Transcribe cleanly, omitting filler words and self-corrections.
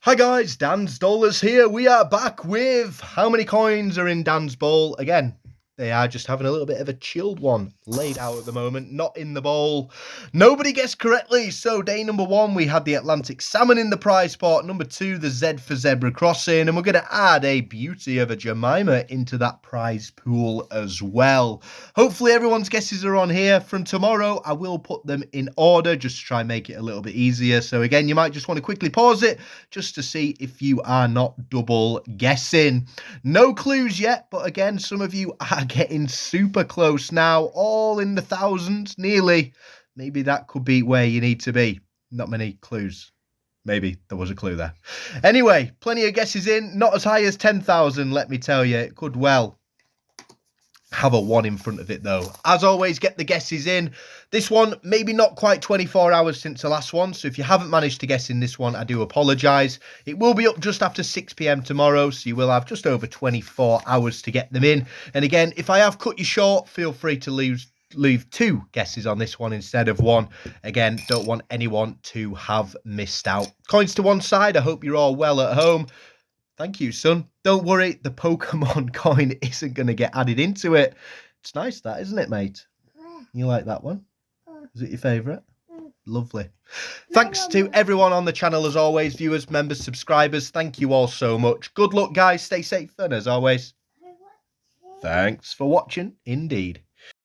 Hi guys, Dan's Dollars here. We are back with how many coins are in Dan's bowl. Again, they are just having a little bit of a chilled one laid out at the moment, not in the bowl. Nobody guessed correctly. So day number 1, we had the Atlantic Salmon in the prize pot. Number 2, the Z for Zebra Crossing. And we're going to add a beauty of a Jemima into that prize pool as well. Hopefully everyone's guesses are on here. From tomorrow, I will put them in order just to try and make it a little bit easier. So again, you might just want to quickly pause it just to see if you are not double guessing. No clues yet, but again, some of you are getting super close now, all in the thousands, nearly. Maybe that could be where you need to be. Not many clues. Maybe there was a clue there. Anyway, plenty of guesses in, not as high as 10,000, let me tell you. It could well have a 1 in front of it though. As always, get the guesses in. This one, maybe not quite 24 hours since the last one, so if you haven't managed to guess in this one, I do apologise. It will be up just after 6 p.m. tomorrow, so you will have just over 24 hours to get them in. And again, if I have cut you short, feel free to leave 2 guesses on this one instead of 1. Again, don't want anyone to have missed out. Coins to one side. I hope you're all well at home. Thank you, son. Don't worry, the Pokemon coin isn't going to get added into it. It's nice that, isn't it, mate? You like that one? Is it your favourite? Lovely. Thanks to everyone on the channel as always, viewers, members, subscribers. Thank you all so much. Good luck, guys. Stay safe, and as always, thanks for watching indeed.